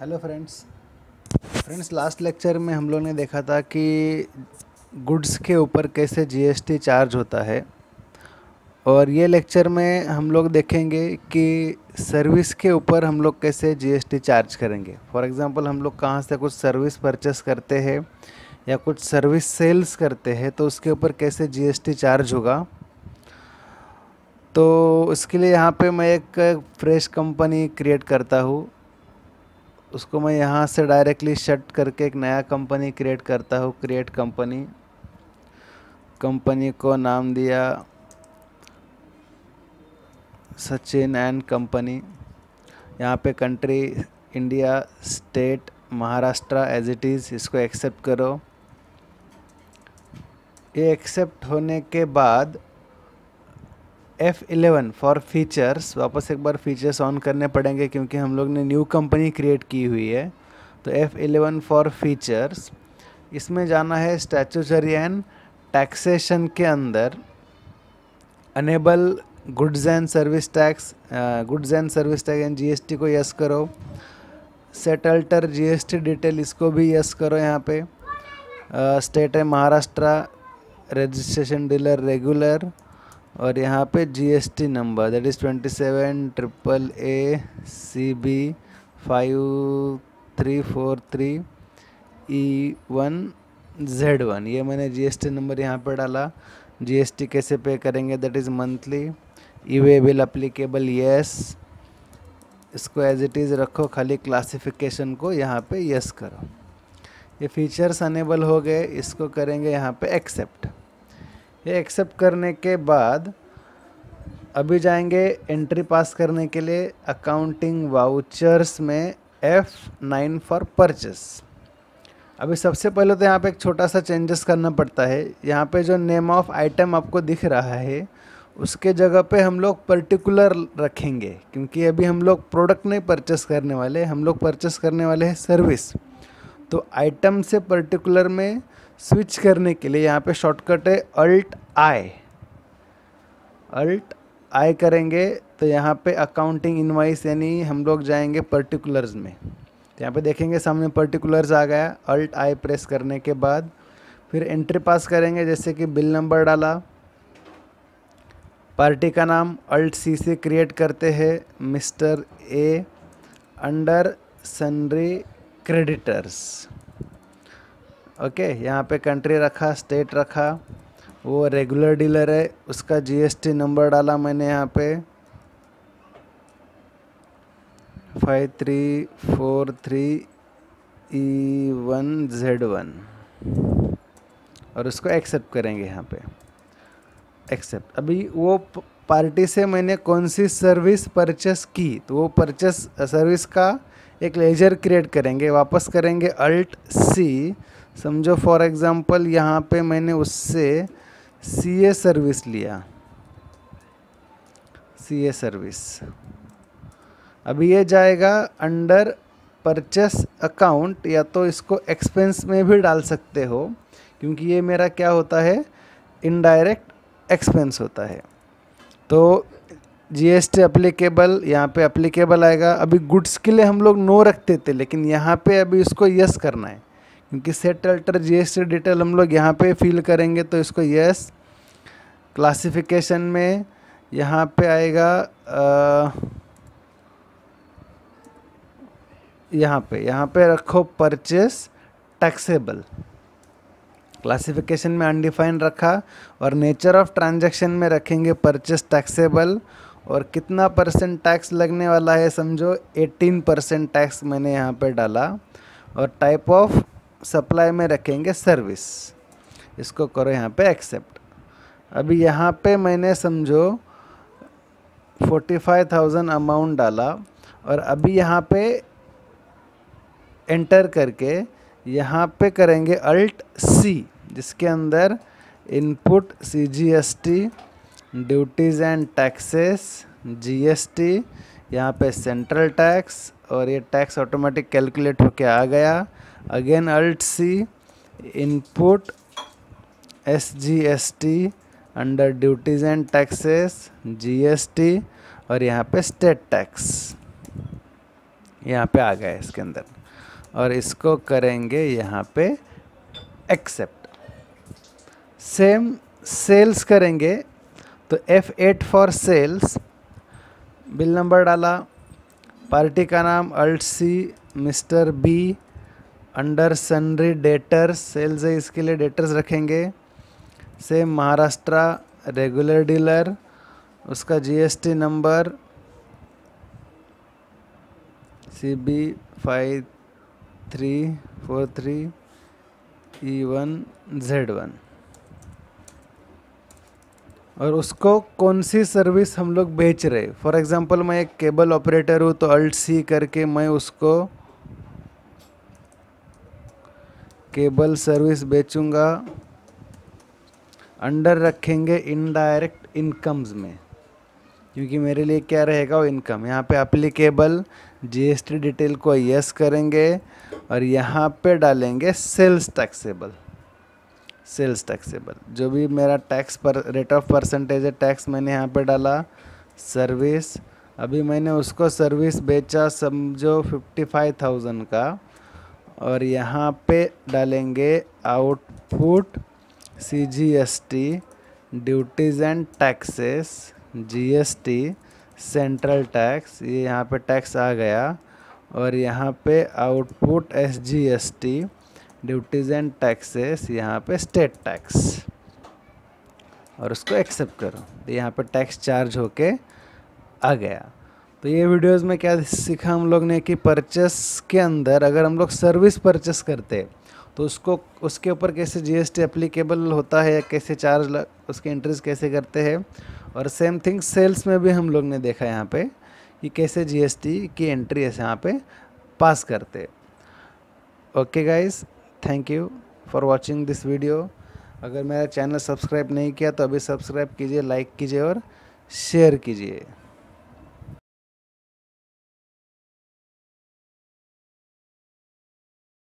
Hello friends last lecture में हम लोग ने देखा था कि गुड्स के ऊपर कैसे जीएसटी चार्ज होता है। और ये लेक्चर में हम लोग देखेंगे कि सर्विस के ऊपर हम लोग कैसे जीएसटी चार्ज करेंगे। फॉर एग्जांपल हम लोग कहाँ से कुछ सर्विस परचेस करते हैं या कुछ सर्विस सेल्स करते हैं तो उसके ऊपर कैसे जीएसटी चार्ज होगा। तो उसके लिए यहाँ पे मैं एक फ्रेश कंपनी क्रिएट करता हूँ। उसको मैं यहाँ से डायरेक्टली शट करके एक नया कंपनी क्रिएट करता हूँ। क्रिएट कंपनी को नाम दिया सचिन एंड कंपनी। यहाँ पे country India, state Maharashtra as it is, इसको एक्सेप्ट करो। ये एक्सेप्ट होने के बाद F11 फॉर फीचर्स, वापस एक बार फीचर्स ऑन करने पड़ेंगे क्योंकि हम लोग ने न्यू कंपनी क्रिएट की हुई है। तो F11 फॉर फीचर्स, इसमें जाना है स्टैट्यूटरी एंड टैक्सेशन के अंदर। Enable goods and service tax and GST को यस करो। सेट अल्टर जीएसटी डिटेल, इसको भी यस करो। यहाँ पे स्टेट है महाराष्ट्र, रजिस्ट्रेशन डीलर रेगुलर, और यहाँ पे GST number that is 27AACB5343E1Z1। ये मैंने जीएसटी नंबर यहाँ पे डाला। जीएसटी कैसे पे करेंगे, that is monthly. E way bill applicable yes, इसको एज इट इज़ रखो, खाली क्लासिफिकेशन को यहाँ पे यस करो। ये फीचर्स अनेबल हो गए, इसको करेंगे यहाँ पे एक्सेप्ट। ये एक्सेप्ट करने के बाद अभी जाएंगे एंट्री पास करने के लिए अकाउंटिंग वाउचर्स में F9 फॉर परचेस। अभी सबसे पहले तो यहाँ पे एक छोटा सा चेंजेस करना पड़ता है। यहाँ पे जो नेम ऑफ आइटम आपको दिख रहा है उसके जगह पे हम लोग पर्टिकुलर रखेंगे, क्योंकि अभी हम लोग प्रोडक्ट नहीं परचेस करने वाले, हम लोग परचेस करने वाले हैं सर्विस। तो आइटम से पर्टिकुलर में स्विच करने के लिए यहाँ पे शॉर्टकट है अल्ट आई करेंगे तो यहाँ पे अकाउंटिंग इनवाइस, यानी हम लोग जाएंगे पर्टिकुलर्स में। तो यहाँ पे देखेंगे सामने पर्टिकुलर्स आ गया। अल्ट आई प्रेस करने के बाद फिर एंट्री पास करेंगे, जैसे कि बिल नंबर डाला, पार्टी का नाम अल्ट सी से क्रिएट करते हैं mister A, under sundry creditors. Okay, यहाँ पे कंट्री रखा, स्टेट रखा, वो रेगुलर डीलर है, उसका जीएसटी नंबर डाला मैंने यहाँ पे 5343E1Z1 और उसको एक्सेप्ट करेंगे यहाँ पे एक्सेप्ट। अभी वो पार्टी से मैंने कौन सी सर्विस परचेस की, तो वो परचेस सर्विस का एक लेजर क्रिएट करेंगे। वापस करेंगे अल्ट सी, समझो फॉर एग्जांपल यहाँ पे मैंने उससे सीए सर्विस लिया, सीए सर्विस। अभी ये जाएगा अंडर परचेस अकाउंट, या तो इसको एक्सपेंस में भी डाल सकते हो क्योंकि ये मेरा क्या होता है, इनडायरेक्ट एक्सपेंस होता है। तो जीएसटी अप्लीकेबल, यहाँ पे अप्लीकेबल आएगा। अभी गुड्स के लिए हम लोग नो रखते थे, लेकिन यहाँ पे अभी इसको यस करना है क्योंकि सेट अल्टर जीएसटी डिटेल हम लोग यहाँ पे फिल करेंगे, तो इसको यस। क्लासिफिकेशन में यहाँ पे आएगा यहाँ पे रखो परचेस टैक्सेबल। क्लासिफिकेशन में अनडिफाइंड रखा और नेचर ऑफ ट्रांजैक्शन में रखेंगे परचेस टैक्सेबल। और कितना परसेंट टैक्स लगने वाला है, समझो 18% टैक्स मैंने यहाँ पे डाला। और टाइप ऑफ सप्लाई में रखेंगे सर्विस, इसको करो यहाँ पे एक्सेप्ट। अभी यहाँ पे मैंने समझो 45,000 अमाउंट डाला और अभी यहाँ पे एंटर करके यहाँ पे करेंगे अल्ट सी, जिसके अंदर input CGST, duties and taxes, GST, यहाँ पे सेंट्रल टैक्स, और ये टैक्स ऑटोमेटिक कैलकुलेट होके आ गया। Again alt C, input SGST, under duties and taxes, GST, और यहाँ पे स्टेट टैक्स। यहाँ पे आ गया है इसके अंदर, और इसको करेंगे यहाँ पे एक्सेप्ट। सेम सेल्स करेंगे तो F8 for sales, bill number डाला, पार्टी का नाम alt C mister B, under sundry debtors, sales है इसके लिए डेटर्स रखेंगे। सेम महाराष्ट्र रेगुलर डीलर, उसका GST नंबर CB5343E1Z1, और उसको कौन सी सर्विस हम लोग बेच रहे। फॉर एग्जांपल मैं एक केबल ऑपरेटर हूँ तो अल्ट सी करके मैं उसको केबल सर्विस बेचूंगा। अंडर रखेंगे इनडायरेक्ट इनकम्स में, क्योंकि मेरे लिए क्या रहेगा वो इनकम। यहाँ पे एप्लीकेबल GST डिटेल को यस करेंगे और यहाँ पे डालेंगे सेल्स टैक्सेबल। सेल्स टैक्सेबल जो भी मेरा टैक्स पर रेट ऑफ परसेंटेज है टैक्स मैंने यहाँ पे डाला। सर्विस, अभी मैंने उसको सर्विस बेचा समझो 55,000 का, और यहाँ पे डालेंगे output CGST duties and taxes, GST central tax, ये यहाँ पे टैक्स आ गया, और यहाँ पे output SGST duties and taxes, यहाँ पे स्टेट टैक्स, और उसको एक्सेप्ट करो तो यहाँ पे टैक्स चार्ज होके आ गया। तो ये वीडियोस में क्या सीखा हम लोग ने कि परचेस के अंदर अगर हम लोग सर्विस परचेस करते तो उसको उसके ऊपर कैसे GST एप्लीकेबल होता है, कैसे चार्ज उसके एंट्रीज कैसे करते हैं, और सेम थिंग सेल्स में भी हम लोग ने देखा यहाँ पे कि कैसे GST की एंट्री ऐसे यहाँ पे पास करते। Okay guys, thank you for watching this video. अगर मेरा चैनल सब्सक्राइब नहीं किया तो अभी सब्सक्राइब कीजिए, लाइक कीजिए और शेयर कीजिए।